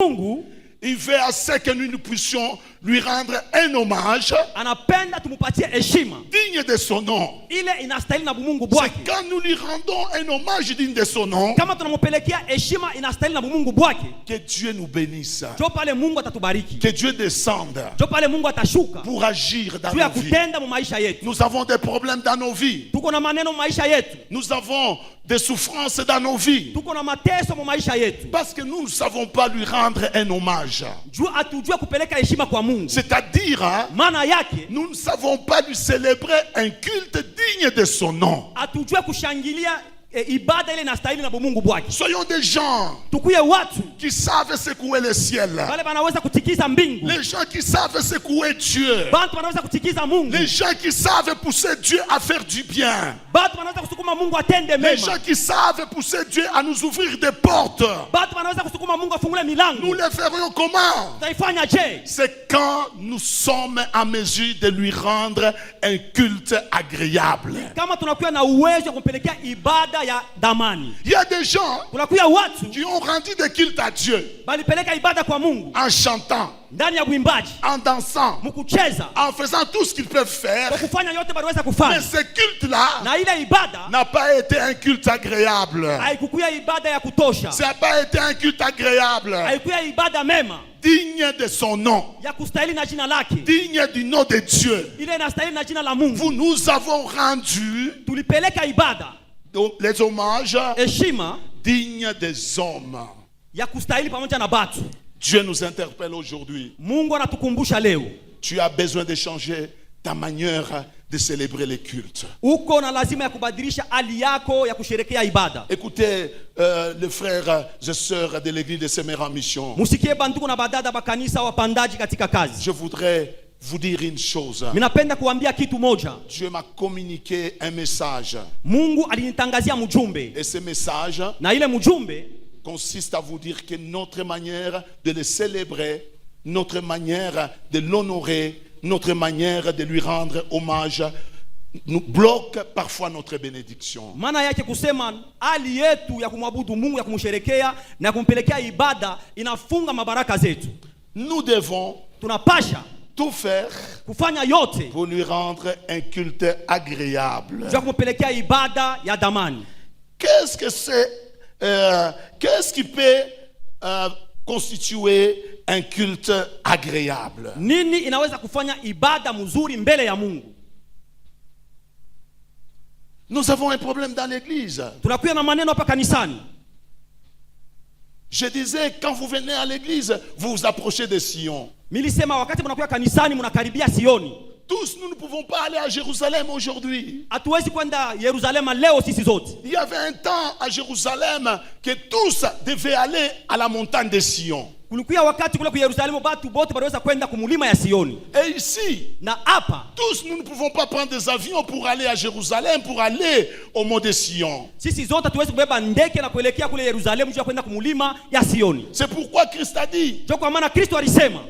Mungu il veut à ce que nous puissions lui rendre un hommage anapenda tumupatie heshima digne de son nom. ile inastahili na bumungu C'est bwake. quand nous lui rendons un hommage digne de son nom Kama tunampelekea heshima inastahili na bumungu bwake, que Dieu nous bénisse, jo pale Mungu atatubariki, que Dieu descende jo pale Mungu atashuka pour agir dans juu ya nos vies. kutenda mu maisha yetu. Nous avons des problèmes dans nos vies. Tuko na maneno mu maisha yetu, Nous avons des souffrances dans nos vies. tuko na mateso mu maisha yetu, Parce que nous ne savons pas lui rendre un hommage. juu atujue kupeleka heshima kwa Mungu. C'est-à-dire, Maana yake nous ne savons pas lui célébrer un culte digne de son nom. atujue kushangilia ibada ile inastahili na bumungu bwake. Soyons des gens Tukuye watu qui savent secouer le ciel. wale wanaweza kutikiza mbingu, Les gens qui savent secouer Dieu. bantu wanaweza kutikiza Mungu, Les gens qui savent pousser Dieu à faire du bien. bantu wanaweza kusukuma Mungu atende Les mema, gens qui savent pousser Dieu à nous ouvrir des portes. bantu wanaweza kusukuma Mungu afungule milango. Nous le ferions comment? Taifanya je? C'est quand nous sommes en mesure de lui rendre un culte agréable. Kama tunakuwa na uwezo wa kumpelekea ibada ya damani. Il y a des gens Kunakuwa watu qui ont rendu des cultes à Dieu balipeleka ibada kwa Mungu en chantant, ndani ya uimbaji, en dansant, mkucheza, en faisant tout ce qu'ils peuvent faire. kwa kufanya yote baliweza Mais kufanya, ce culte-là na ile ibada n'a pas été un culte agréable. haikukuwa ibada ya kutosha, Ça n'a pas été un culte agréable, haikuwa ibada mema digne de son nom, ya kustahili na jina lake, digne du nom de Dieu. ile inastahili na jina la Mungu. Vous nous avons rendu Tulipeleka ibada donc, les hommages heshima dignes des hommes. ya kustahili pamoja na batu. Dieu nous interpelle aujourd'hui. Mungu anatukumbusha leo, Tu as besoin de changer ta manière de célébrer les cultes. uko na lazima ya kubadilisha hali yako ya kusherekea ibada. Écoutez les frères et sœurs de l'église de Semer en mission. Musikie banduku na badada bakanisa wapandaji katika kazi. Je voudrais vous dire une chose. Minapenda kuambia kitu moja. Dieu m'a communiqué un message. Mungu alinitangazia mjumbe, Et ce message na ile mjumbe consiste à vous dire que notre manière de le célébrer, notre manière de l'honorer, notre manière de lui rendre hommage nous bloque parfois notre bénédiction. maana yake kusema hali yetu ya kumwabudu Mungu, ya kumsherekea na kumpelekea ibada inafunga mabaraka zetu. Nous devons Tunapasha tout faire kufanya yote pour lui rendre un culte agréable. juu ya kumpelekea ibada ya damani. Qu'est-ce que c'est qu'est-ce qui peut constituer un culte agréable? Nini inaweza kufanya ibada mzuri mbele ya Mungu? Nous avons un problème dans l'église. Tunakuwa na maneno hapa kanisani. Je disais, quand vous venez à l'église, vous vous approchez de Sion. Milisema wakati mnakuwa kanisani mnakaribia Sioni. Tous, nous ne pouvons pas aller à Jérusalem aujourd'hui. Hatuwezi kwenda Yerusalema leo sisi zote. Il y avait un temps à Jérusalem que tous devaient aller à la montagne de Sion. Kulikuwa wakati kule kwa Yerusalemu batu bote baliweza kwenda kumulima ya Sioni. Et ici, Na hapa tous, nous ne pouvons pas prendre des avions pour aller à Jérusalem, pour aller au mont de Sion. sisi zote hatuwezi kubeba ndege na kuelekea kule Yerusalemu juu ya kwenda kumulima ya Sioni. C'est pourquoi Christ a dit, Ndio kwa maana Kristo alisema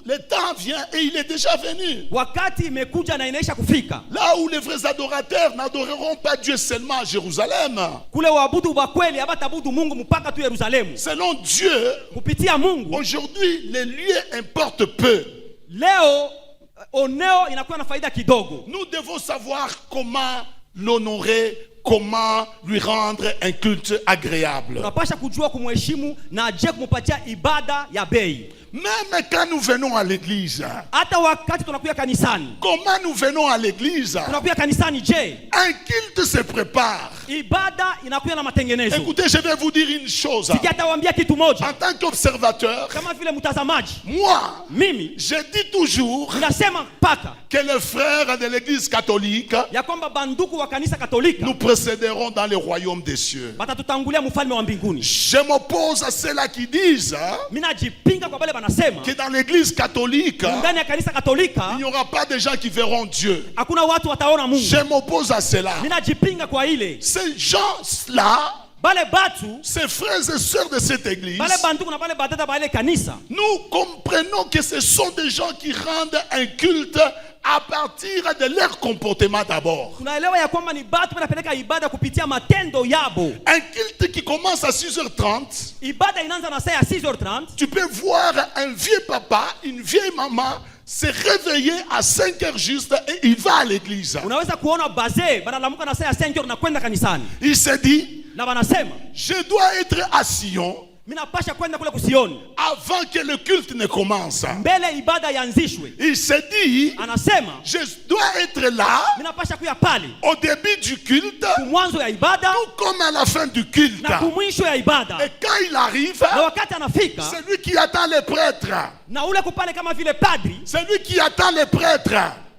le temps vient et il est déjà venu. wakati imekuja na inaisha kufika. Là où les vrais adorateurs n'adoreront pas Dieu seulement à Jérusalem. Kule waabudu wa kweli habatabudu Mungu mpaka tu Yerusalemu. Selon Dieu, Kupitia Mungu aujourd'hui, les lieux importent peu. leo oneo inakuwa na faida kidogo. Nous devons savoir comment l'honorer, comment lui rendre un culte agréable. Tunapasha kujua kumheshimu na je kumpatia ibada ya bei. Même quand nous venons à l'église, Hata wakati tunakuja kanisani. comment nous venons à l'église? Tunakuja kanisani je? Un culte se prépare. Ibada inakuja na matengenezo. Écoutez, je vais vous dire une chose. Sikia atawaambia kitu moja. En tant qu'observateur, Kama vile mtazamaji, moi, mimi je dis toujours ninasema paka que les frères de l'église catholique, ya kwamba banduku wa kanisa Katolika nous précéderons dans le royaume des cieux. batatutangulia mfalme wa mbinguni. Je m'oppose à ceux-là qui disent Mimi najipinga kwa wale banasema que dans l'église catholique, ndani ya kanisa Katolika il n'y aura pas de gens qui verront Dieu. hakuna watu wataona Mungu. Je m'oppose à cela. Mimi najipinga kwa ile Ces gens-là, bale batu ces frères et sœurs de cette église, bale banduku na bale badada bale kanisa nous comprenons que ce sont des gens qui rendent un culte à partir de leur comportement d'abord. Tunaelewa ya kwamba ni batu wanapeleka ibada kupitia matendo yabo. Un culte qui commence à 6h30, Ibada inaanza na saa ya 6h30. tu peux voir un vieux papa, une vieille maman se réveiller à 5h juste et il va à l'église. Unaweza kuona bazee banalamuka na saa ya 5h na kwenda kanisani. Il se dit, Na banasema, je dois être à Sion mimi napasha kwenda kule kusioni avant que le culte ne commence. mbele ibada yanzishwe. Il se dit, Anasema, je dois être là mimi napasha kuya pale au début du culte, kumwanzo ya ibada tout comme à la fin du culte. na kumwisho ya ibada. Et quand il arrive, Na wakati anafika, c'est lui qui attend les prêtres. na ule kupale kama vile padri, C'est lui qui attend les prêtres.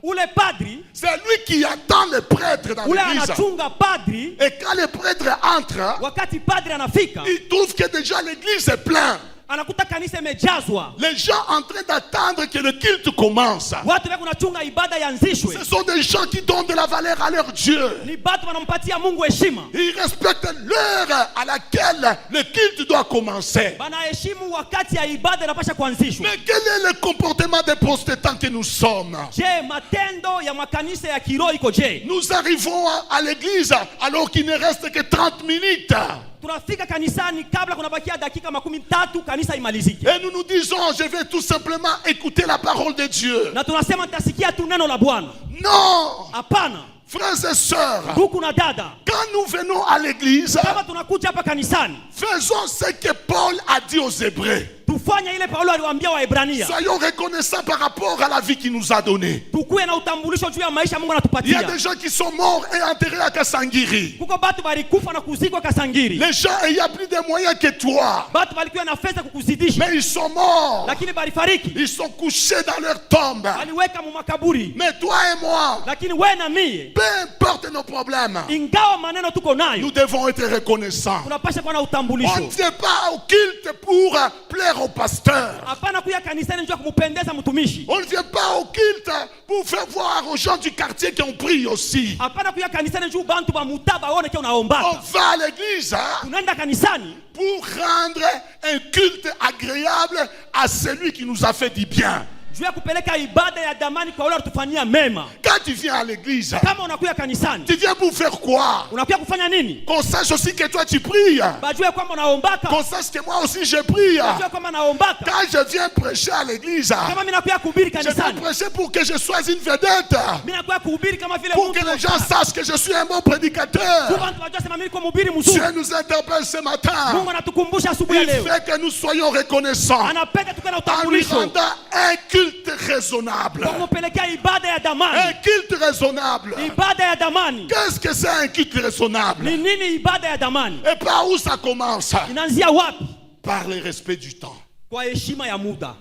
ule padri C'est lui qui attend les prêtres dans ule l'église. anachunga padri. Et quand les prêtres entrent, Wakati padri anafika, ils trouvent que déjà l'église est pleine. anakuta kanisa imejazwa. Les gens en train d'attendre que le culte commence. Watu wako nachunga ibada yanzishwe. Ce sont des gens qui donnent de la valeur à leur Dieu. Ni batu wanampatia Mungu heshima. Ils respectent l'heure à laquelle le culte doit commencer. Banaheshimu wakati ya ibada inapasha kuanzishwa. Mais quel est le comportement des protestants que nous sommes? Je, matendo ya makanisa ya kiroho iko je? Nous arrivons à l'église alors qu'il ne reste que 30 minutes. Tunafika kanisani kabla kunabakia dakika 13 kanisa imalizike. Et nous nous disons, je vais tout simplement écouter la parole de Dieu. Na tunasema nitasikia tu neno la Bwana. Non! Hapana. Frères et sœurs, Ndugu na dada, quand nous venons à l'église, kama tunakuja hapa kanisani, faisons ce que Paul a dit aux Hébreux. tufanye ile Paulo aliwaambia Waebrania. Soyons reconnaissants par rapport à la vie qu'il nous a donnée. Tukuwe na utambulisho juu ya maisha Mungu Il y a anatupatia. des gens qui sont morts et enterrés à Kassangiri. Kuko batu balikufa na kuzikwa Kasangiri. Les gens ayant plus de moyens que toi, Batu balikuwa na fedha kukuzidisha, mais ils sont morts. lakini balifariki. Ils sont couchés dans leur tombe. Aliweka mu makaburi. Mais toi et moi, Lakini wewe na mie, peu importe nos problèmes, ingawa maneno tuko nous nayo, devons être reconnaissants. tunapasha kuwa na On ne utambulisho. vient pas au culte pour plaire au pasteur. Hapana kuya kanisani njoo kumpendeza mtumishi. On ne vient pas au culte pour faire voir aux gens du quartier qui ont prié aussi. Hapana kuya kanisani njoo bantu ba mutaba waone kia On unaombaka. va à l'église Tunaenda kanisani pour rendre un culte agréable à celui qui nous a fait du bien. juu ya kupeleka ibada ya damani kwa wale watufanyia mema. Quand tu viens à l'église, Kama unakuya kanisani, tu viens pour faire quoi? unakuya kufanya nini? Qu'on sache aussi que toi tu pries. Bajue kwamba unaombaka. Qu'on sache que moi aussi je prie. Bajue kwamba naombaka. Quand je viens prêcher à l'église, Kama mimi nakuya kuhubiri je viens kanisani, prêcher pour que je sois une vedette. mimi nakuya kuhubiri kama vile Pour que les gens sachent que je suis un bon prédicateur. Kwa watu wajue sema mimi kwa mhubiri mzuri. Dieu nous interpelle ce matin. Mungu anatukumbusha asubuhi ya Il leo. fait que nous soyons reconnaissants Anapenda tuwe na en lui utambulisho. rendant un culte raisonnable. Kwa kumpelekea ibada ya Un damani. culte raisonnable. Ibada ya damani. Qu'est-ce que c'est un culte raisonnable? Ni nini ibada ya damani? Et par où ça commence? Inaanzia wapi? Par le respect du temps. Kwa heshima ya muda.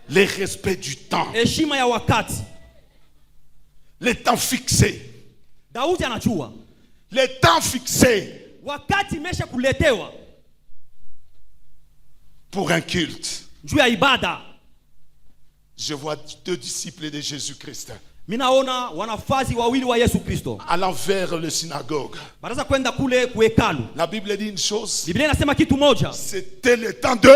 Le respect du temps. Heshima ya wakati. Le temps fixé. Daudi anajua. Le temps fixé Wakati imesha kuletewa pour un culte. juu ya ibada. Je vois 2 disciples de Jésus-Christ Minaona wanafazi wawili wa Yesu Kristo. allant vers le synagogue. Baraza kwenda kule kuhekalu. La Bible dit une chose. Biblia inasema kitu moja. C'était le temps de...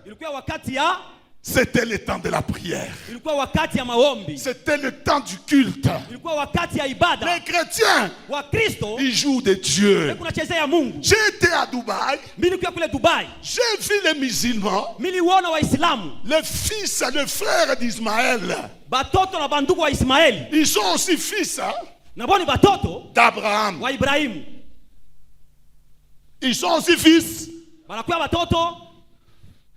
Ilikuwa wakati ya C'était le temps de la prière. ilikuwa wakati ya maombi. C'était le temps du culte. Ilikuwa wakati ya ibada. Les chrétiens, Wa Kristo ils jouent de Dieu. kunachezea Mungu. J'ai été à Dubaï. Mimi nilikuwa kule Dubai. J'ai vu les musulmans, Miliona Waislamu, les fils, les frères d'Ismaël. batoto na bandugu wa Ismaeli. Ils sont aussi fils Na boni batoto d'Abraham. wa Ibrahimu. Ils sont aussi fils Wanakuwa batoto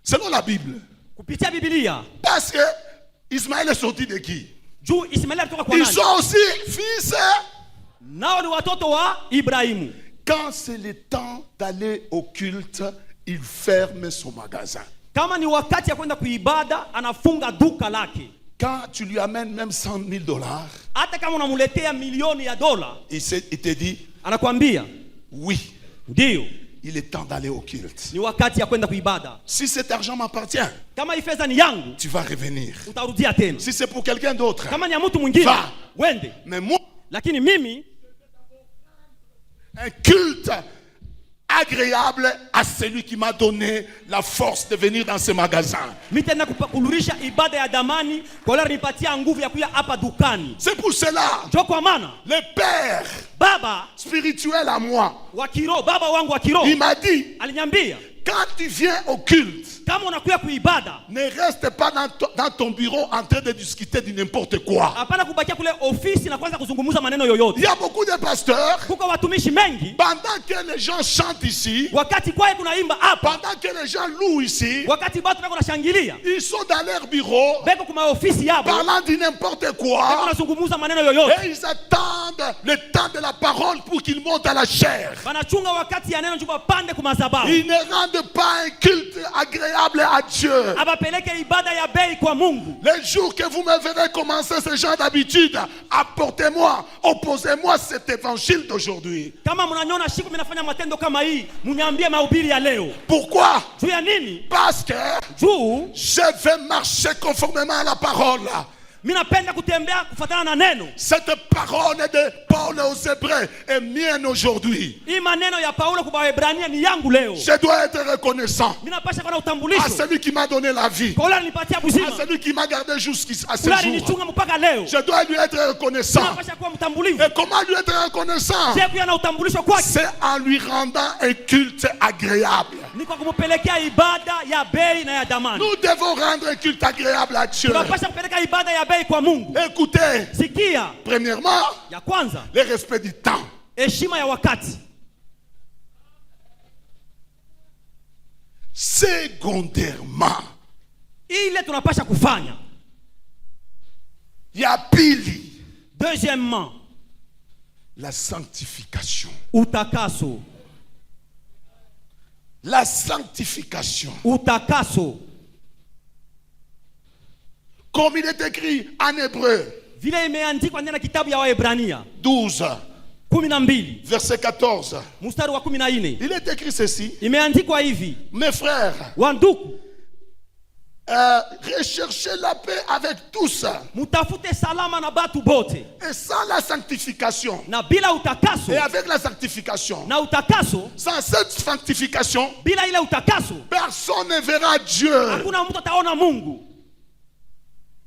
selon la Bible. kupitia Biblia. Parce que Ismaël est sorti de qui? Juu Ismaeli alitoka kwa Ils nani? sont aussi fils. Nao ni watoto wa Ibrahimu. Quand c'est le temps d'aller au culte, il ferme son magasin. Kama ni wakati ya kwenda kuibada, anafunga duka lake. Quand tu lui amènes même $100,000, Hata kama unamuletea milioni ya dola, il te dit, anakuambia oui, ndio il est temps d'aller au culte. ni wakati ya kwenda kuibada. Si cet argent m'appartient, Kama hii fedha ni yangu, tu vas revenir. utarudia tena. Si c'est pour quelqu'un d'autre, Kama ni ya mtu mwingine, Va. wende. mais moi, Lakini mimi un culte agréable à celui qui m'a donné la force de venir dans ce magasin. Nitaenda kururisha ibada ya damani kwa yule alinipatia nguvu ya kuja hapa dukani. C'est pour cela, Ndio kwa maana le Père baba spirituel à moi, wa kiroho, baba wangu wa kiroho il m'a dit, aliniambia, quand tu viens au culte, kama unakuja kuibada, ne reste pas dans ton bureau en train de discuter de n'importe quoi. hapana kubakia kule ofisi na kwanza kuzungumza maneno yoyote. Il y a beaucoup de pasteurs, Kuko watumishi mengi, pendant que les gens chantent ici, wakati kwaye kunaimba hapa, pendant que les gens louent ici, wakati watu bako nashangilia, ils sont dans leur bureau, beko kuma ofisi yabo, parlant de n'importe beko quoi, nazungumza maneno yoyote. et ils attendent le temps de la parole pour qu'ils montent à la chair. Wanachunga wakati ya neno juba pande kumazabau. Ils ne rendent pas un culte agréable à Dieu. Abapeleke ibada ya bei kwa Mungu. Les jours que vous me verrez commencer ce genre d'habitude, apportez-moi, opposez-moi cet évangile d'aujourd'hui. Kama mnanyona siku minafanya matendo kama hii, mniambie mahubiri ya leo. Pourquoi? Juu ya nini? Parce que Juu je vais marcher conformément à la parole. minapenda kutembea kufuatana na neno. Cette parole de Paul aux Hébreux est mienne aujourd'hui. Hii maneno ya Paulo kwa Waebrania ni yangu leo. Je dois être reconnaissant Minapasha kuwa na à utambulisho celui qui m'a donné la vie, kwa ule alinipatia uzima, à celui qui m'a gardé jusqu'à ce ule jour. alinichunga mpaka leo. Je dois lui être reconnaissant. Minapasha kuwa mtambulivu. Et comment lui être reconnaissant? Je kuwa na utambulisho kwake C'est en lui rendant un culte agréable. ni kwa kumpelekea ibada ya bei na ya damani. Nous devons rendre un culte agréable à Dieu. Tunapasha kupeleka ibada ya bei kwa Mungu. Écoutez, Sikia, premièrement, ya kwanza, le respect du temps. heshima ya wakati. Secondairement, Ile tunapasha kufanya. ya pili, Deuxièmement, la sanctification. utakaso. La sanctification. Utakaso. Comme il est écrit en hébreu Vile imeandikwa ndani ya kitabu ya Waebrania 12, 12 verset 14. mstari wa 14. Il est écrit ceci. Imeandikwa hivi, Mes frères, wandugu, recherchez la paix avec tous. mutafute salama na batu bote, Et sans la sanctification, na bila utakaso, et avec la sanctification, na utakaso, sans cette sanctification, bila ile utakaso, personne ne verra Dieu. hakuna mtu ataona Mungu.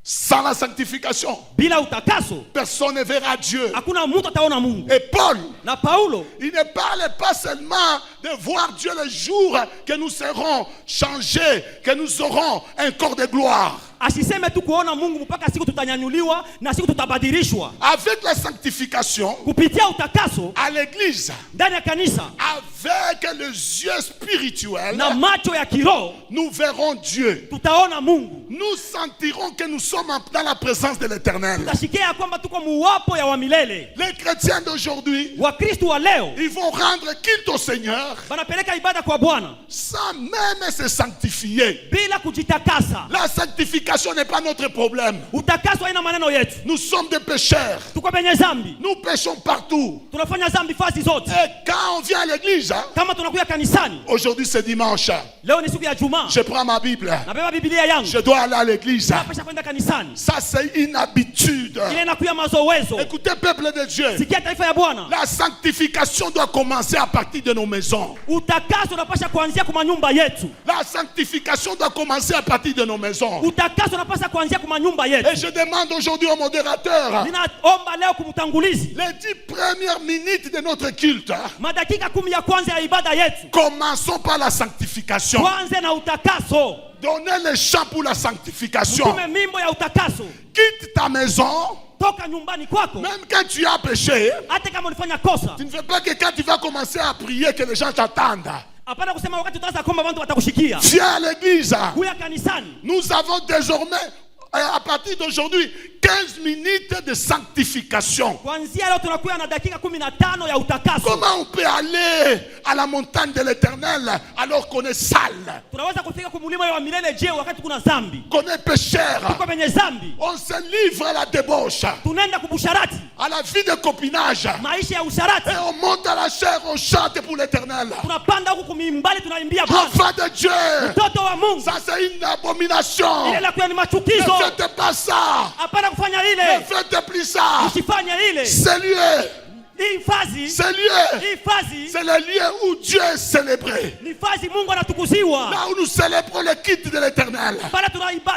Sans la sanctification, Bila utakaso, personne ne verra Dieu. hakuna mtu ataona Mungu. Et Paul, Na Paulo il ne parle pas seulement de voir Dieu le jour que nous serons changés, que nous aurons un corps de gloire. asiseme tu kuona Mungu mpaka siku tutanyanyuliwa na siku tutabadilishwa. Avec la sanctification, Kupitia utakaso à l'église, ndani ya kanisa avec les yeux spirituels, na macho ya kiroho, nous verrons Dieu. tutaona Mungu. Nous sentirons que nous sommes dans la présence de l'Éternel. Tutashikia kwamba tuko muwapo ya wa milele. Les chrétiens d'aujourd'hui, Wakristo wa leo ils vont rendre culte au Seigneur wanapeleka ibada kwa Bwana sans même se sanctifier. bila kujitakasa. La sanctification n'est pas notre problème. Utakaso haina maneno yetu. Nous sommes des pécheurs. Tuko penye zambi, Nous péchons partout. tunafanya zambi fasi zote. Et quand on vient à l'église, Kama tunakuya kanisani, aujourd'hui c'est dimanche, leo ni siku ya Juma, je prends ma Bible, nabeba Biblia yangu, je dois aller à l'église. napasha kwenda kanisani. Ça c'est une habitude. Ile inakuya mazowezo. Écoutez, peuple de Dieu, Sikia taifa ya Bwana, la sanctification doit commencer à partir de nos maisons. utakaso unapasha kuanzia kwa manyumba yetu. La sanctification doit commencer à partir de nos maisons. Utakaso unapasha kuanzia kwa manyumba yetu. Et je demande aujourd'hui au modérateur, Ninaomba leo kumtangulizi, les 10 premières minutes de notre culte, madakika 10 ya kwanza ya ibada yetu, commençons par la sanctification. kwanza na utakaso. Donnez le chant pour la sanctification. Tume mimbo ya utakaso. Quitte ta maison, Toka nyumbani kwako, même quand tu as péché. hata kama ulifanya kosa. Tu ne veux pas que quand tu vas commencer à prier, que les gens t'attendent. Hapana kusema wakati utaanza kuomba watu watakushikia. Viens à l'église. Kuya kanisani. Nous avons désormais, à partir d'aujourd'hui, 15 minutes de sanctification. Kuanzia leo tunakuwa na dakika 15 ya utakaso. Comment on peut aller à la montagne de l'Éternel alors qu'on est sale, Tunaweza kufika kumulima wa milele je wakati kuna zambi? qu'on est pécheur? Tuko penye zambi. On se livre à la débauche, Tunaenda kubusharati, à la vie de copinage. maisha ya usharati. Et on monte à la chair, on chante pour l'Éternel. Tunapanda huku kumimbali tunaimbia Bwana. Enfant de Dieu, Mtoto wa Mungu. ça c'est une abomination. Ile la kuya ni machukizo. Ne faites pas ça. Hapana kufanya Ne ile. faites plus ça. Usifanye ile. Saluez. Hifadhi, Ces lieux, hifadhi c'est le lieu où Dieu est célébré. ni hifadhi Mungu anatukuziwa. Là où nous célébrons le culte de l'éternel. Pale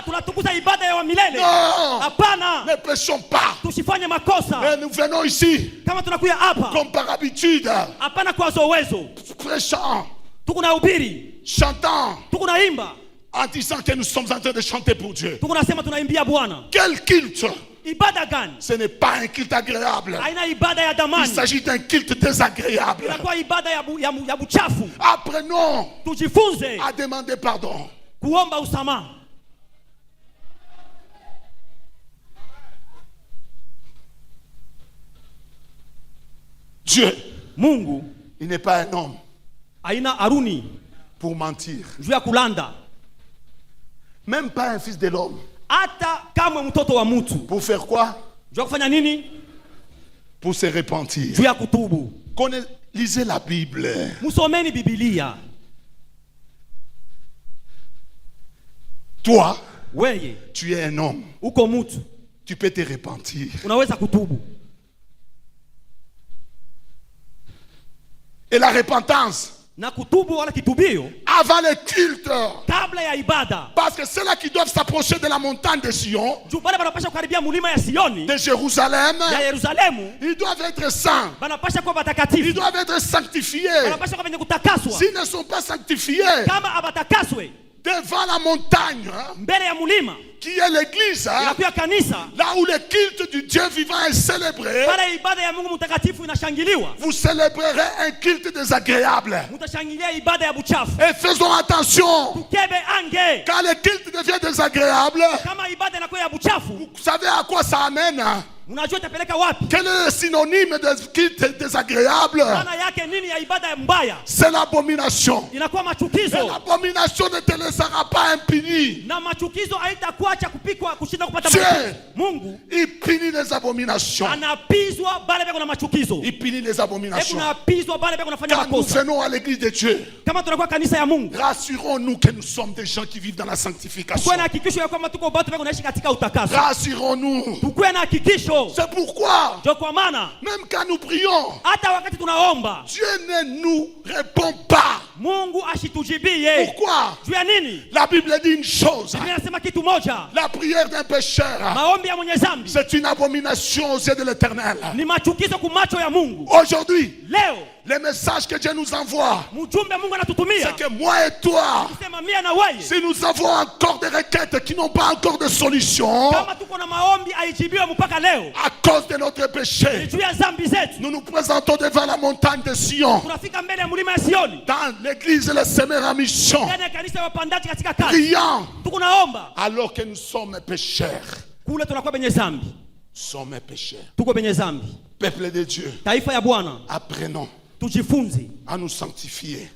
tunatukuza ibada ya wa milele. Non, Hapana, ne péchons pas. tusifanye makosa. Et nous venons ici, Kama tunakuya hapa, comme par habitude, hapana kwa zowezo. prêchant, Tuko na ubiri, chantant, tuko na imba, en disant que nous sommes en train de chanter pour Dieu. tuko nasema tunaimbia Bwana. Quel culte? Ibada gani? Ce n'est pas un culte agréable. Haina ibada ya Il damani. s'agit d'un culte désagréable. Inakuwa ibada ya buchafu. Apprenons Tujifunze à demander pardon. kuomba usamaha. Dieu, Mungu il n'est pas un homme haina aruni pour mentir. juu ya kulanda, Même pas un fils de l'homme. hata kamwe mtoto wa mtu. Pour faire quoi? Juu ya kufanya nini? Pour se repentir. Juu ya kutubu. Lisez la Bible. Musomeni Biblia. Toi, Weye tu es un homme. uko mtu, Tu peux te repentir. unaweza kutubu. Et la repentance, Na kutubu wala kitubio avant le culte. kabla ya ibada. Parce que ceux-là qui doivent s'approcher de la montagne de Sion, Juu bale banapasha kukaribia mulima ya Sioni de Jérusalem, ya Yerusalemu, ils doivent être saints. banapasha kuwa Ils batakatifu, doivent être sanctifiés. banapasha kuwa wenye kutakaswa. S'ils ne sont pas sanctifiés, Kama abatakaswe devant la montagne, mbele ya mulima qui est l'église, inakuwa kanisa, là où le culte du Dieu vivant est célébré, pale ibada ya Mungu mtakatifu inashangiliwa, vous célébrerez un culte désagréable. mutashangilia ibada ya buchafu. Et faisons attention, Tukebe ange, quand le culte devient désagréable, kama ibada inakuwa ya buchafu, vous savez à quoi ça amène? unajua itapeleka wapi? Quel est le synonyme de culte désagréable? Maana yake nini ya ibada ya mbaya? C'est l'abomination. Inakuwa Et machukizo, l'abomination ne te laissera pas impuni. na machukizo haitakuacha kupikwa kushinda kupata Dieu. machukizo. Mungu Il punit les abominations. anapizwa bale beko na machukizo, Il punit les hebu abominations. napizwa bale beko nafanya Quand nous makosa. venons à l'église de Dieu, Kama tunakuwa kanisa ya Mungu, rassurons-nous que nous sommes des gens qui vivent dans la sanctification. tukuwe na hakikisho ya kwamba tuko batu beko naishi katika utakaso. Rassurons-nous. Tukuwe na hakikisho, C'est pourquoi, ndio kwa maana même quand nous prions, hata wakati tunaomba Dieu ne nous répond pas. Mungu ashitujibie. Pourquoi? Juu ya nini? La Bible dit une chose. Biblia inasema kitu moja, La prière d'un pécheur, maombi ya mwenye dhambi c'est une abomination aux yeux de l'Éternel. ni machukizo kumacho ya Mungu. Aujourd'hui, Leo les messages que Dieu nous envoie, mjumbe Mungu anatutumia c'est que moi et toi, kusema mia na wewe, si nous avons encore des requêtes qui n'ont pas encore de solution, kama tuko na maombi aijibiwe mpaka leo à cause de notre ni péché, juu ya dhambi zetu, nous nous présentons devant la montagne de Sion, tunafika mbele ya mlima ya Sioni, dans l'église Les Semeurs en mission, ndani ya kanisa ya wapandaji katika kazi, priant, tuko naomba alors que nous sommes pécheurs. kule, tunakuwa benye dhambi, Nous sommes pécheurs. tuko benye dhambi. Peuple de Dieu, Taifa ya Bwana, apprenons tujifunze à nous sanctifier.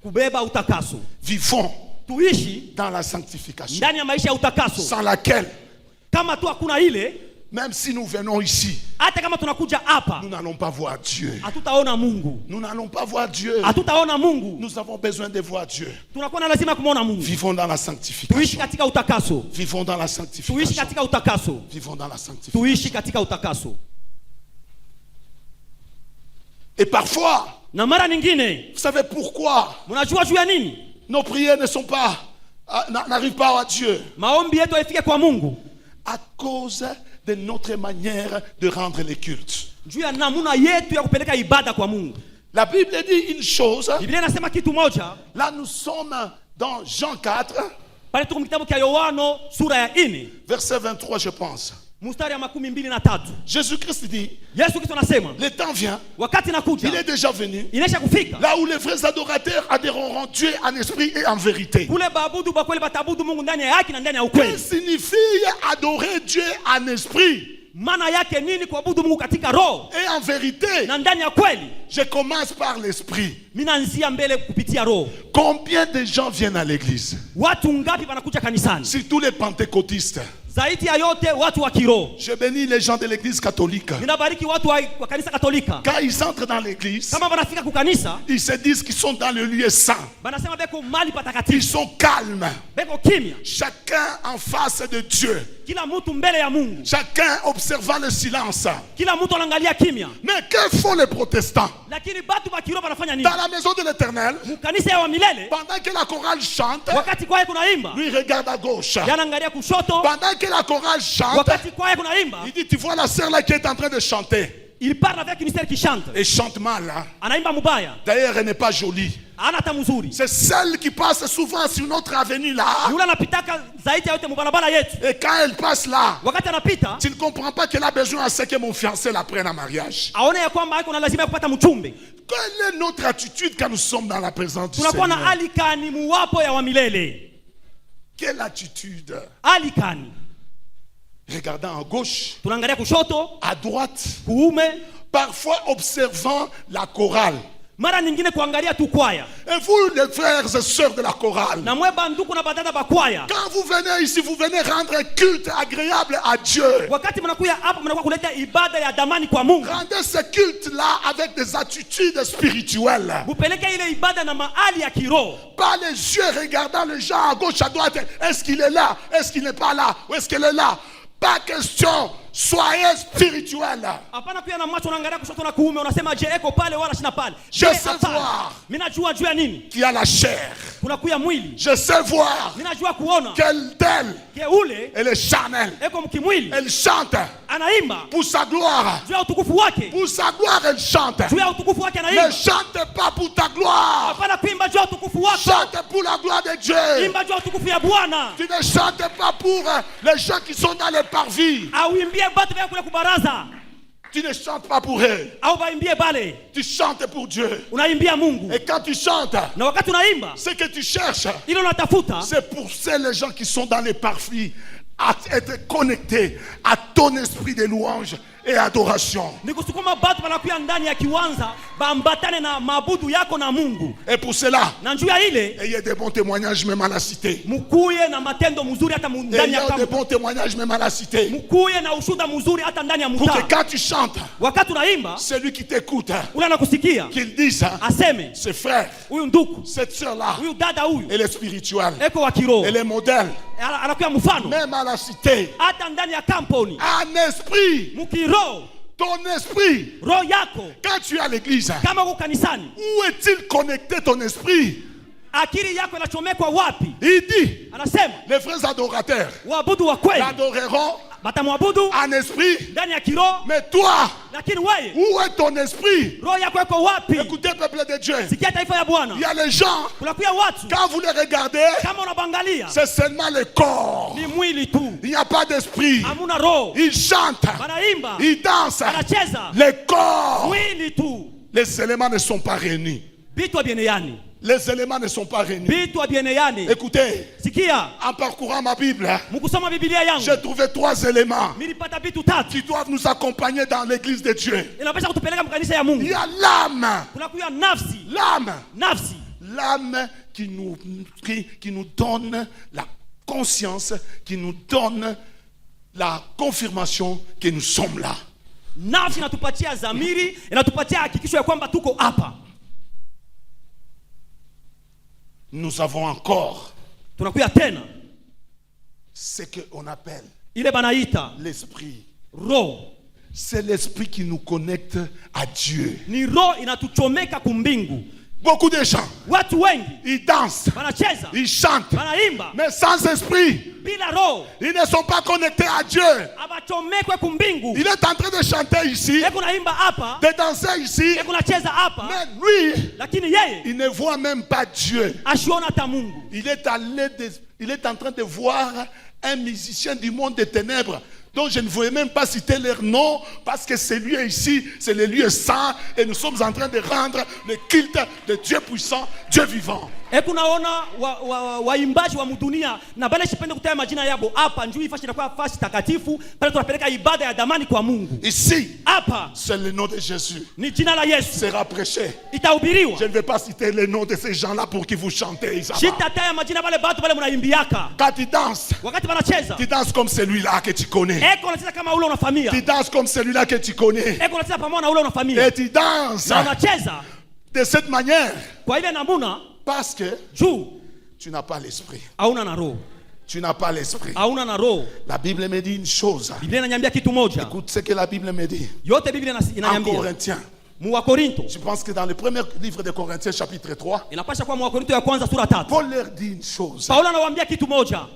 kubeba utakaso, Vivons tuishi dans la sanctification, ndani ya maisha ya utakaso. sans laquelle, Kama tu hakuna ile, même si nous venons ici, hata kama tunakuja hapa nous n'allons pas voir Dieu. hatutaona Mungu, Nous n'allons pas voir Dieu. hatutaona Mungu. Nous avons besoin de voir Dieu. Tunakuwa na lazima kumwona Mungu. Vivons dans la Tuishi sanctification. katika utakaso, Vivons dans la tuishi sanctification. katika utakaso, Vivons dans la sanctification. tuishi katika utakaso. Et parfois, Na mara nyingine, vous savez pourquoi mnajua juu ya nini nos prières ne sont pas, n'arrivent pas à Dieu? maombi yetu haifike kwa Mungu? À cause de notre manière de rendre les cultes. Juu ya namuna yetu ya kupeleka ibada kwa Mungu. La Bible dit une chose. Biblia inasema kitu moja, Là, nous sommes dans Jean 4, pale tuko kitabu cha Yohano sura ya 4 verset 23, je pense. mstari ya 23. Jésus-Christ dit, Yesu Kristo anasema le temps vient, wakati il nakuja, est déjà venu, inaisha kufika, là où les vrais adorateurs adoreront Dieu en esprit et en vérité. kule baabudu ba kweli batabudu Mungu ndani ya haki na ndani ya Que ukweli. signifie adorer Dieu en esprit Maana yake nini kuabudu Mungu katika roho et en vérité? na ndani ya kweli? Je commence par l'esprit. Mimi naanzia mbele kupitia roho. Combien de gens viennent à l'église? Watu ngapi wanakuja kanisani? Surtout les pentecôtistes. Zaidi ya yote watu wa kiroho. Je bénis les gens de l'église catholique. Ninabariki watu wa kanisa Katolika. Quand ils entrent dans l'église, Kama wanafika kukanisa, ils se disent qu'ils sont dans le lieu saint. banasema beko mali Ils patakatifu, sont calmes. beko kimya. Chacun en face de Dieu. Kila mtu mbele ya Mungu. Chacun observant le silence. Kila mtu anaangalia kimya. Mais que font les protestants? Lakini batu ba kiroho wanafanya nini? Dans la maison de l'Éternel, Kanisa ya milele, pendant que la chorale chante, wakati kwaya kunaimba, lui regarde à gauche. yanaangalia kushoto. Pendant que la chorale chante, Wakati kwaya kunaimba, il dit, tu vois la sœur là qui est en train de chanter. il parle avec une sœur qui chante. Et chante mal. Hein? Anaimba mubaya. D'ailleurs, elle n'est pas jolie. Hana hata mzuri. C'est celle qui passe souvent sur notre avenue là. Yule anapitaka zaidi ya yote mubarabara yetu. Et quand elle passe là, Wakati anapita, tu ne comprends pas qu'elle a besoin à ce que mon fiancé la prenne en mariage. aone ya kwamba haiko na lazima ya kupata mchumbe. Quelle est notre attitude quand nous sommes dans la présence du Tunakuwa na Seigneur? alikani muwapo ya wa milele. Quelle attitude? Alikani. Regardant à gauche, Tunaangalia kushoto, à droite, kuume, parfois observant la chorale. mara nyingine kuangalia tu kwaya. Et vous, les frères et sœurs de la chorale, Na mweba nduku na badada ba kwaya. quand vous venez ici, vous venez rendre un culte agréable à Dieu. Wakati mnakuya hapa mnakuwa kuleta ibada ya damani kwa Mungu. Rendez ce culte-là avec des attitudes spirituelles. Mupeleke ile ibada na maali ya kiroho. Pas les yeux regardant les gens à gauche, à droite. Est-ce qu'il est là? Est-ce qu'il n'est pas là? Ou est-ce qu'elle est là? Pas question. Soyez spirituel. Hapana kuya na macho unaangalia kushoto na kuume unasema je eko pale wala shina pale. Je sais voir. Mimi najua juu ya nini? Qui a la chair. Kuna kuya mwili. Je sais voir. Mimi najua kuona. Quelle d'elle. Ke ule Elle est charnelle. eko mkimwili. Elle chante. Anaimba. Pour sa gloire. Juu ya utukufu wake. Pour sa gloire, elle chante. Juu ya utukufu wake anaimba. Ne chante pas pour ta gloire. Hapana kuimba juu ya utukufu wake. Chante pour la gloire de Dieu. Imba juu ya utukufu ya Bwana. Tu ne chantes pas pour les gens qui sont dans les parvis. Auimbie batu vya kule kubaraza. Tu ne chantes pas pour eux. Au baimbie bale. Tu chantes pour Dieu. Unaimbia Mungu. Et quand tu chantes, Na wakati unaimba, ce que tu cherches, ile unatafuta, c'est pour les gens qui sont dans les parvis à être connectés à ton esprit de louange et adoration. ni kusukuma batu wanakuya ndani ya kiwanza baambatane na maabudu yako na Mungu. Et pour cela, Na njuu ya ile ayez des bons témoignages même à la cité. mukuye na matendo mzuri hata ndani ya Ayez des kambi. bons témoignages même à la cité. Mukuye na ushuda mzuri hata ndani ya Pour que mtaa. quand tu chantes, Wakati unaimba, celui qui t'écoute, ule anakusikia, qu'il dise, aseme, ce frère, huyu nduku, cette soeur-là, huyu dada huyu, elle est spirituelle. eko wa kiroho. Elle est modèle. Anakuya mfano Même à la cité. hata ndani ya kampuni. Un esprit. Mukiroho, Ton esprit. roho yako Quand tu es à l'église, kama uko kanisani, où est-il connecté ton esprit? akili yako inachomekwa wapi? Il dit, Anasema les vrais adorateurs waabudu wa kweli l'adoreront batamwabudu en esprit. ndani ya kiroho. Mais toi, Lakini wewe où est ton esprit? roho yako iko wapi? Écoutez, peuple de Dieu. Sikia taifa ya Bwana, Il y a les gens, kunakuya watu quand vous les regardez, kama unabangalia c'est seulement le corps. ni mwili tu, Il n'y a pas d'esprit. hamuna roho. Ils chantent, Wanaimba, ils dansent. wanacheza, Le corps. mwili tu. Les éléments ne sont pas réunis. Vitu vieneyani, Les éléments ne sont pas réunis. vitu vieneyani. Écoutez, Sikia, en parcourant ma Bible, mkusoma Biblia yangu j'ai trouvé 3 éléments nilipata vitu tatu qui doivent nous accompagner dans l'église de Dieu. inapasha kutupeleka mkanisa ya Il Mungu. y a l'âme. Kunakuya nafsi, L'âme. nafsi L'âme qui nous donne la conscience, qui nous donne la confirmation que nous sommes là. nafsi inatupatia dhamiri, inatupatia hakikisho ya kwamba tuko hapa. Nous avons encore Tunakuya tena ce qu'on appelle ile banaita l'esprit. roho. C'est l'esprit qui nous connecte à Dieu. Ni roho inatuchomeka kumbingu. Beaucoup de gens, Watu wengi ils dansent, wanacheza, ils chantent, wanaimba mais sans esprit, bila roho, ils ne sont pas connectés à Dieu. abachomekwe kumbingu. Il est en train de chanter ici, Eko naimba hapa, de danser ici, eko nacheza hapa, mais lui, lakini yeye il ne voit même pas Dieu. ashiona hata Mungu. Il est en train de voir un musicien du monde des ténèbres dont je ne voulais même pas citer leur nom parce que ce lieu ici, c'est le lieu saint et nous sommes en train de rendre le culte de Dieu puissant, Dieu vivant. Eko naona waimbaji wa mudunia na bale shipende kutaya majina yabo hapa njoo ifashi na kwa fashi takatifu pale tunapeleka ibada ya damani kwa Mungu. Ici, Hapa c'est le nom de Jésus ni jina la Yesu sera prêché. itahubiriwa. Je ne vais pas citer le nom de ces gens-là pour qu'ils vous chantez. Isabelle. Shitataya majina bale batu bale munaimbiaka. Quand tu danses comme celui-là que tu connais. Eko unacheza kama ule unafamia. Tu danses comme celui-là que tu connais. Eko unacheza pamoja na ule unafamia. Et tu danses Na unacheza de cette manière kwa ile namuna parce que juu tu n'as pas l'esprit. hauna na roho. tu n'as pas l'esprit. hauna na roho. La Bible me dit une chose. Biblia inaniambia kitu moja. Écoute ce que la Bible me dit. Yote Biblia En inaniambia. Corinthiens. Mu wa Korinto. Je pense que dans le premier livre de Corinthiens, chapitre 3, Inapasha kuwa mu wa Korinto ya kwanza sura 3. Paul leur dit une chose. Paulo anawaambia kitu moja.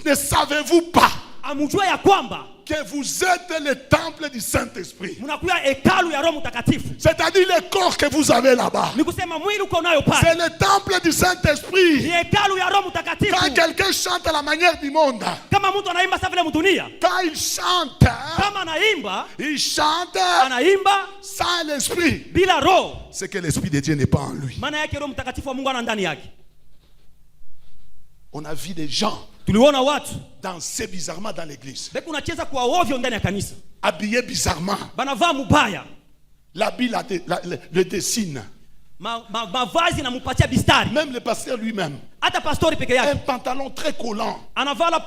Ne savez-vous pas Amujua ya kwamba que vous êtes le temple du Saint-Esprit? mnakuwa hekalu ya Roho Mtakatifu. C'est-à-dire le corps que vous avez là-bas. Ni kusema mwili uko nayo C'est pale. le temple du Ni Saint-Esprit. hekalu ya Roho Mtakatifu. Quand quelqu'un chante à la manière du monde, Kama mtu anaimba sawa vile mdunia, quand il chante, kama anaimba, il chante anaimba sans l'Esprit. bila roho, C'est que l'Esprit de Dieu n'est pas en lui. maana yake Roho Mtakatifu wa Mungu ana ndani yake. On a vu des gens Tuliona watu danser bizarrement dans l'église, beko unacheza kwa ovyo ndani ya kanisa, habillés bizarrement. banavaa mubaya, L'habit le dessine. mavazi namupatia bistari. Même le pasteur lui-même. Hata pastori peke Un yake pantalon très collant anavala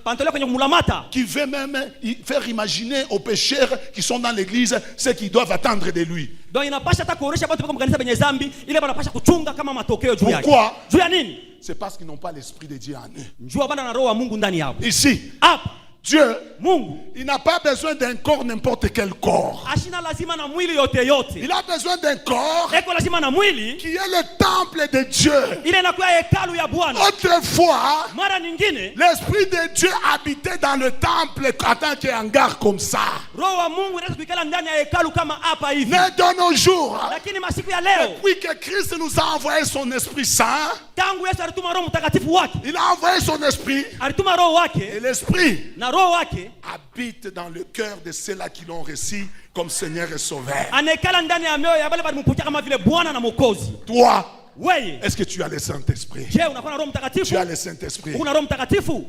pantalon kwenye mulamata, qui veut même faire imaginer aux pécheurs qui sont dans l'église ce qu'ils doivent attendre de lui. donc inapasha hata kuonesha watu peko mkanisa benye zambi ile banapasha kuchunga kama matokeo juu yake. Pourquoi? Juu ya nini? C'est parce qu'ils n'ont pas l'Esprit de Dieu en eux. Njua bana na roho wa Mungu ndani yao. Ici, Hapa Dieu, Mungu il n'a pas besoin d'un corps, n'importe quel corps. ashina lazima na mwili yote yote, Il a besoin d'un corps eko lazima na mwili qui est le temple de Dieu. ile inakuwa hekalu ya Bwana. Autrefois, Mara nyingine l'Esprit de Dieu habitait dans le temple en tant qu'hangar comme ça. roho wa Mungu inaweza kuikala ndani ya hekalu kama hapa hivi, Mais de nos jours, lakini masiku ya leo depuis que Christ nous a envoyé son Esprit Saint, tangu Yesu alituma Roho Mtakatifu wake, il a envoyé son Esprit alituma roho et wake l'Esprit na roho wake habite dans le cœur de ceux-là qui l'ont reçu comme Seigneur et Sauveur. anaekala ndani ya mioyo ya wale walimpokea kama vile Bwana na Mwokozi. Toi, Wewe est-ce que tu as le Saint-Esprit? je, unakuwa na Roho Mtakatifu? Tu as le Saint-Esprit. Una Roho Mtakatifu?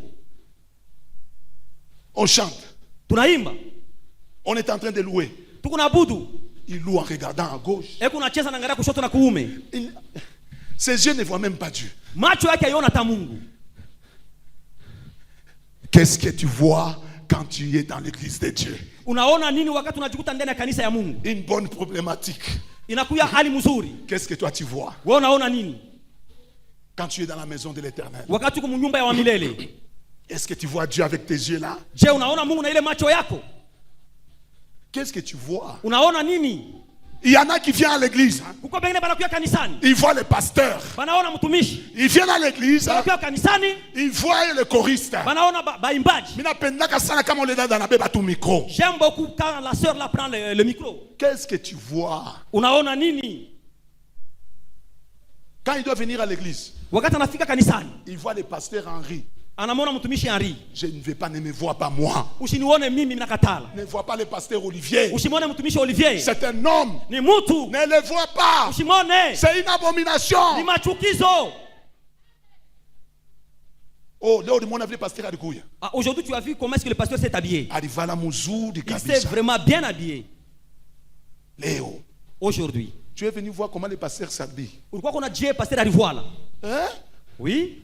On chante. Tunaimba, On est en train de louer. tuko na abudu, Il loue en regardant à gauche. eko unacheza na angalia kushoto na kuume, Ses yeux ne voient même pas Dieu. macho yake haiona hata Mungu. Qu'est-ce que tu vois quand tu es dans l'église de Dieu? Unaona nini wakati unajikuta ndani ya kanisa ya Mungu? Une bonne problématique. Inakuya hali mzuri. Qu'est-ce que toi tu vois Wewe unaona nini quand tu es dans la maison de l'Éternel? wakati uko mnyumba ya wa milele? Est-ce que tu vois Dieu avec tes yeux là? Je, unaona Mungu na ile macho yako? Qu'est-ce que tu vois? Unaona nini? Il y en a qui viennent à l'église. Kuko bengine banakuya kanisani, Ils voient le pasteur. banaona mtumishi, Ils viennent à l'église. banakuya kanisani, Ils voient le choriste. banaona baimbaji. Mina pendaka sana kama on le dans la beba tout micro. J'aime beaucoup quand la sœur là prend le micro. Qu'est-ce que tu vois Unaona nini quand il doit venir à l'église? wakati anafika kanisani? Il voit le pasteur Henri. Anamwona mtumishi Henri. Je ne vais pas, ne me vois pas moi. Usinione mimi nakatala. Ne vois pas le pasteur Olivier. Usimwone mtumishi Olivier. C'est un homme. Ni mtu. Ne le vois pas. Usimwone. C'est une abomination. Ni machukizo. Oh, leo ulimwona vile pasteur alikuya. Ah, aujourd'hui tu as vu comment est-ce que le pasteur s'est habillé. Alivala muzuri Il s'est kabisa. vraiment bien habillé. Léo, Aujourd'hui. tu es venu voir comment le pasteur s'habille. Ulikuwa kuna je pasteur alivoila? Hein? Oui.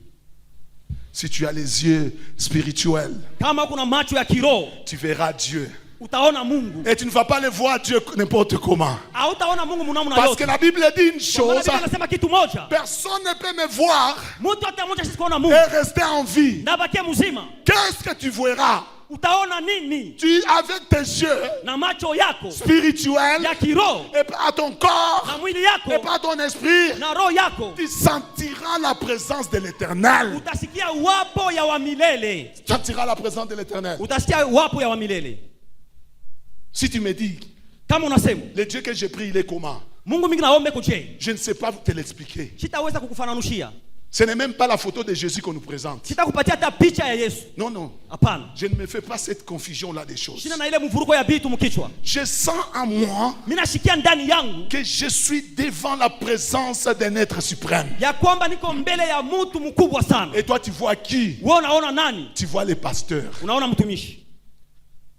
Si tu as les yeux spirituels, Kama kuna macho ya kiroho, tu verras Dieu. utaona Mungu. Et tu ne vas pas le voir Dieu n'importe comment. Hautaona Mungu mnamna Parce yote. que la Bible dit une chose. Biblia inasema kitu moja. Personne ne peut me voir Mtu hata mmoja sikuona Mungu. et rester en vie. Na bakia mzima. Qu'est-ce que tu verras? Utaona nini? Tu, avec tes yeux Na macho yako spirituels ya kiroho, et par ton corps na mwili et yako, par ton esprit, na roho yako, tu sentiras la présence de l'Éternel. utasikia wapo ya wa milele. Tu sentiras la présence de l'Éternel. Utasikia wapo ya wa milele. Si tu me dis, Kama unasema, le Dieu que j'ai pris, il est comment? Mungu mingi naombe kuje. Je ne sais pas te l'expliquer. Sitaweza kukufananushia. Ce n'est même pas la photo de Jésus qu'on nous présente. Sitakupatia hata picha ya Yesu. Non, non. Hapana. Je ne me fais pas cette confusion-là des choses. Sina na ile mvuruko ya bitu mkichwa. Je sens en moi Mimi nashikia ndani yangu que je suis devant la présence d'un être suprême. ya kwamba niko mbele ya mtu mkubwa sana. Et toi, tu vois qui? Wewe unaona nani? Tu vois les pasteurs. Unaona mtumishi.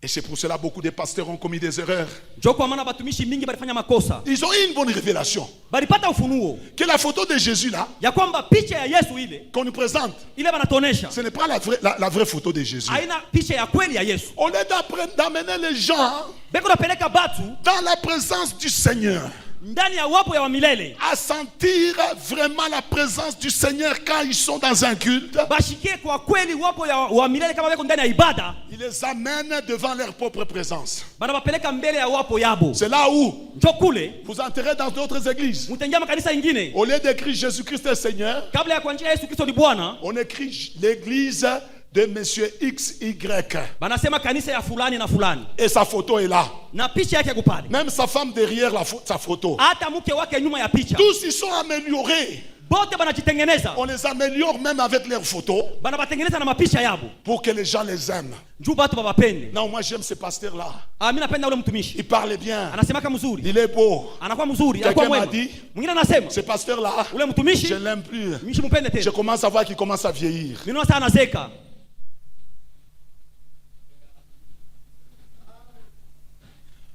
Et c'est pour cela que beaucoup de pasteurs ont commis des erreurs. Njoo kwa maana batumishi mingi balifanya makosa. Ils ont eu une bonne révélation. Balipata ufunuo Que la photo de Jésus là, ya kwamba picha ya Yesu ile qu'on nous présente, ile banatonesha ce n'est pas la vraie photo de Jésus. haina picha ya kweli ya Yesu. Au lieu d'amener les gens Beko napeleka batu dans la présence du Seigneur, ndani ya wapo ya wa milele, à sentir vraiment la présence du Seigneur quand ils sont dans un culte. bashikie kwa kweli wapo ya wa milele kama weko ndani ya ibada, Il les amène devant leur propre présence. bana bapeleka mbele ya wapo yabo. C'est là où Njo kule vous entrerez dans d'autres églises. mutaingia makanisa ingine, Au lieu d'écrire Jésus-Christ est Seigneur, kabla ya kuandika Yesu Kristo ni Bwana, on écrit l'église de Monsieur XY. banasema kanisa ya fulani na fulani, Et sa photo est là. na picha yake kupale, Même sa femme derrière sa photo. hata mke wake nyuma ya picha. Tous ils sont améliorés. Bote banajitengeneza, On les améliore même avec leurs photos bana batengeneza na mapicha yabo, pour que les gens les aiment. juu batu babapende. Non, moi j'aime ce pasteur-là. Mimi napenda ule mtumishi, Il parle bien. anasemaka mzuri, Il est beau. anakuwa mzuri, Quelqu'un anakuwa m'a mwema. dit, Mwingine anasema ce pasteur-là, ule mtumishi je l'aime plus. mimi simpende Je tena, commence à voir qu'il commence à vieillir. mimi naona sana zeka.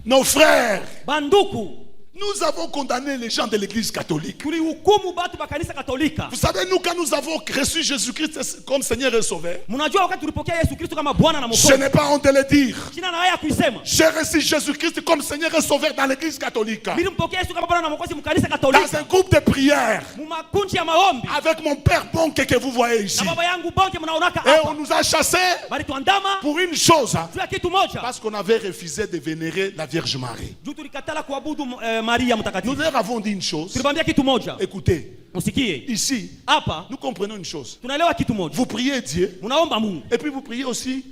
Nos frères, Banduku, nous avons condamné les gens de l'église catholique. tulihukumu batu ba kanisa Katolika. Vous savez, nous, quand nous avons reçu Jésus-Christ comme Seigneur et Sauveur, Mnajua wakati tulipokea Yesu Kristo kama Bwana na je Mwokozi, n'ai pas honte de le dire. sina na haya kuisema. J'ai reçu Jésus-Christ comme Seigneur et Sauveur dans l'église catholique. Mimi mpokea Yesu kama Bwana na Mwokozi mkanisa Dans un Katolika, groupe de prière. mumakunji ya maombi Avec mon père Bonke que vous voyez ici. na baba yangu bonke mnaonaka Et on hapa, nous a chassés bali tuandama pour une chose. juu ya kitu moja, Parce qu'on avait refusé de vénérer la Vierge Marie. juu tulikatala kuabudu Maria Nous mtakatifu. leur avons dit une chose. Tulibambia kitu moja, Écoutez, usikie ici, hapa, nous comprenons une chose. tunaelewa kitu moja, Vous priez Dieu. munaomba Mungu, Et puis vous priez aussi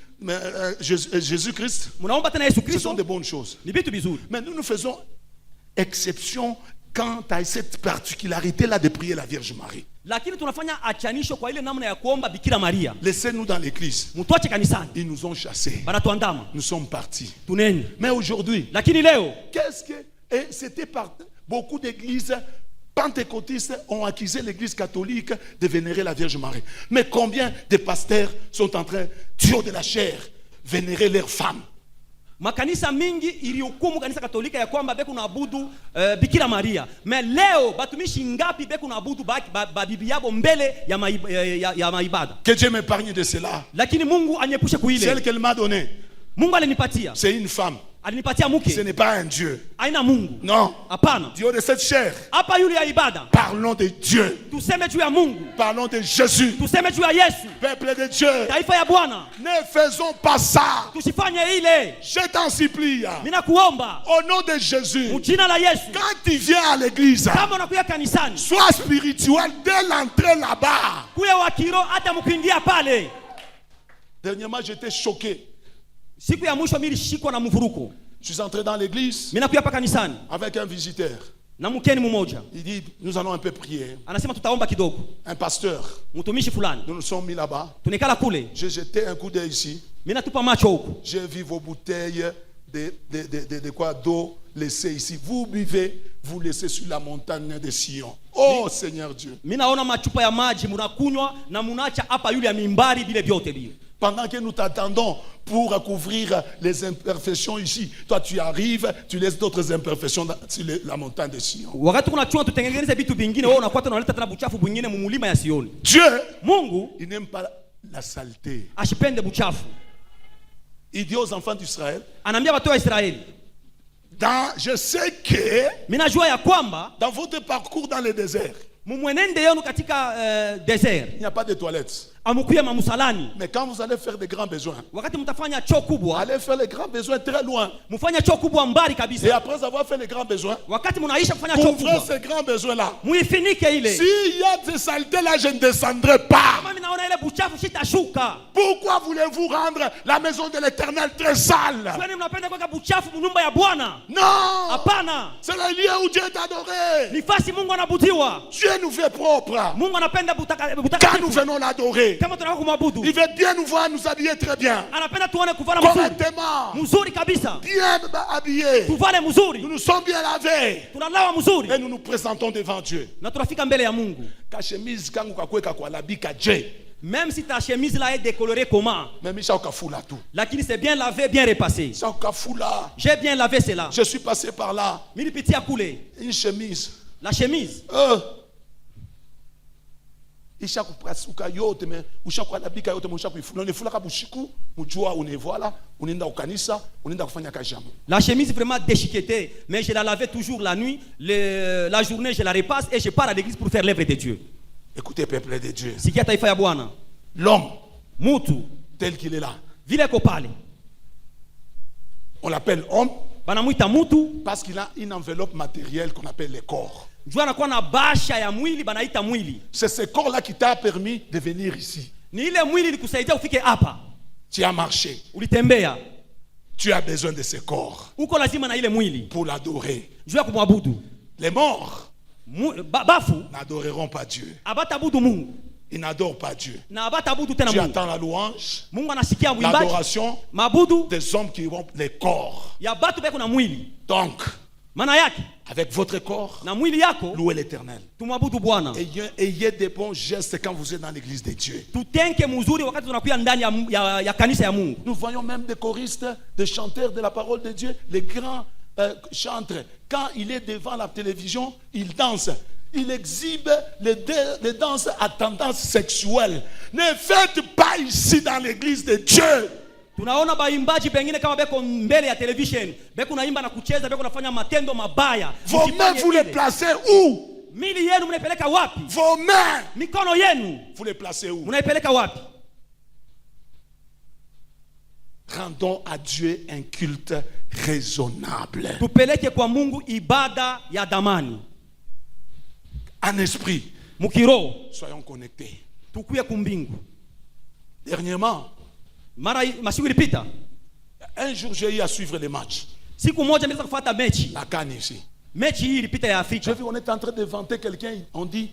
Jésus-Christ. munaomba tena Yesu Ce Kristo, sont de bonnes choses. ni vitu vizuri. Mais nous faisons exception quant à cette particularité-là de prier la Vierge Marie. Lakini tunafanya achanisho kwa ile namna ya kuomba Bikira Maria. Laissez-nous dans l'église. Mtuache kanisani, Ils nous ont chassés. banatuandama, Nous sommes partis. tuneni. Mais aujourd'hui, Lakini leo qu'est-ce que... Et c'était par... Beaucoup d'églises pentecôtistes ont accusé l'église catholique de vénérer la Vierge Marie. Mais combien de pasteurs sont en train, Dieu de la chair, vénérer leurs femmes? makanisa mingi ilihukumu kanisa Katolika ya kwamba beku naabudu Bikira Maria. Me leo batumishi ngapi beku naabudu bibi yabo mbele ya maibada. Que Dieu m'épargne de cela. Lakini Mungu anyepushe kuile. Celle qu'elle m'a donnée, Mungu alinipatia, c'est une femme. alinipatia Ce mke, n'est pas un Dieu. aina Mungu. Non. Hapana. Dieu de cette chair. Hapa yule ya ibada, Parlons de Dieu. tuseme juu ya Mungu, Parlons de Jésus. tuseme juu ya Yesu, Peuple de Dieu. taifa ya Bwana. Ne faisons pas ça. Tusifanye ile. Je t'en supplie. Mina kuomba Au nom de Jésus. mjina la Yesu, Quand tu viens à l'église, kama unakuya kanisani, sois spirituel dès l'entrée là-bas. kuya wa kiro hata mkuingia pale. Dernièrement, j'étais choqué. Siku ya mwisho mimi nilishikwa na mvuruko. Je suis entré dans l'église Mimi nakuya hapa kanisani avec un visiteur. na mkeni mmoja. Il dit, nous allons un peu prier. Anasema tutaomba kidogo. Un pasteur. Mtumishi fulani. Nous nous sommes mis là-bas. Tunekala kule. J'ai jeté un coup d'œil ici. Mimi natupa macho huko. J'ai vu vos bouteilles de quoi d'eau laissées ici. Vous buvez, vous laissez sur la montagne de Sion. Oh Seigneur Dieu. Mimi naona machupa ya maji mnakunywa na mnaacha hapa yule ya mimbari vile vyote vile. Pendant que nous t'attendons pour couvrir les imperfections ici, toi tu arrives, tu laisses d'autres imperfections sur la montagne de Sion. Wakati tunachua tutengeneze vitu vingine, wewe unakuwa unaleta tena buchafu bwingine mumulima ya Sioni. Dieu, Mungu il n'aime pas la saleté. ashipende buchafu. Il dit aux enfants d'Israël, Anaambia watu wa Israeli, je sais que mimi najua ya kwamba dans votre parcours dans le désert, mumwenende yenu katika desert il n'y a pas de toilettes. amukuye mamusalani. Mais quand vous allez faire des grands besoins, Wakati mtafanya choo kubwa, allez faire les grands besoins très loin. mfanye choo kubwa mbali Et kabisa. après avoir fait les grands besoins, Wakati mnaisha kufanya choo couvrez kubwa, ces grands besoins-là. muifinike ile. S'il y a des saletés là, je ne descendrai pas. Kama mimi naona ile buchafu sitashuka. Pourquoi voulez-vous rendre la maison de l'Éternel très sale? Kwani mnapenda kuweka buchafu mnyumba ya Bwana? Non! Hapana. C'est le lieu où Dieu est adoré. Ni fasi Mungu anabudiwa. Dieu nous fait propre. Mungu anapenda Quand nous butakatifu. venons l'adorer, Kama tunataka kumwabudu, il veut bien nous voir, nous habiller très bien. anapenda tuone kuvala mzuri. Correctement. Mzuri kabisa. Bien habillés. Tuvale Nous mzuri. nous sommes bien lavés. Tunalawa mzuri. Et nous nous présentons devant Dieu. Na tunafika mbele ya Mungu. Ka chemise kangu kakweka kwa labika Dieu. Même si ta chemise là est décolorée comment, Mais Micha Okafula tout. lakini c'est bien lavé, bien repassé. Micha Okafula. J'ai bien lavé cela. Je suis passé par là. Milipitia kule. Une chemise. La chemise. ishakupasuka yote me ushakualabika yote ushakuifuna unefulaka bushiku mujua unevoila unaenda ukanisa unaenda kufanya kazi ya Mungu. La chemise vraiment déchiquetée, mais je la lavais toujours la nuit, la journée je la repasse et je pars à l'église pour faire l'œuvre de Dieu. Écoutez peuple de Dieu. Sikia taifa ya Bwana. L'homme Mutu tel qu'il est là, vile ko pale, on l'appelle homme banamuita mutu parce qu'il a une enveloppe matérielle qu'on appelle le corps. jua anakuwa na basha ya mwili banaita mwili. C'est ce corps-là qui t'a permis de venir ici. Ni ile mwili ilikusaidia ufike hapa. Tu as marché. Ulitembea. Tu as besoin de ce corps Uko lazima na ile mwili pour l'adorer. jua kumwabudu. Les morts Bafu n'adoreront pas Dieu. abatabudu Mungu. Ils n'adorent pas Dieu. Na abatabudu tena Tu Mungu. attends la louange, Mungu anasikia uimbaji. l'adoration Mabudu des hommes qui ont les corps. ya batu beko na mwili. Donc, Maana yake avec votre corps, na mwili yako louez l'Éternel. tumwabudu Bwana. Ayez des bons gestes quand vous êtes dans l'église de Dieu. Tutenke mzuri wakati tunakuya ndani ya kanisa ya Mungu. Nous voyons même des choristes, des chanteurs de la parole de Dieu, les grands chantres. Quand il est devant la télévision, il danse. Il exhibe les danses à tendance sexuelle. Ne faites pas ici dans l'église de Dieu. Tunaona baimbaji pengine kama beko mbele ya television, beko naimba na kucheza, beko nafanya matendo mabaya. Vos mains, vous les placez où? Mili yenu mnaipeleka wapi? Vos mains, Mikono yenu vous les placez où? mnaipeleka wapi? Rendons à Dieu un culte raisonnable. Tupeleke kwa Mungu ibada ya damani. En esprit, Mukiro soyons connectés. tukuye kumbingu. Dernièrement, Masiku ilipita, un jour j'ai eu à suivre les matchs. siku moja niliweza kufuata mechi. La CAN ici. Mechi hii ilipita ya J'ai Afrika. vu, on est en train de vanter quelqu'un. On dit,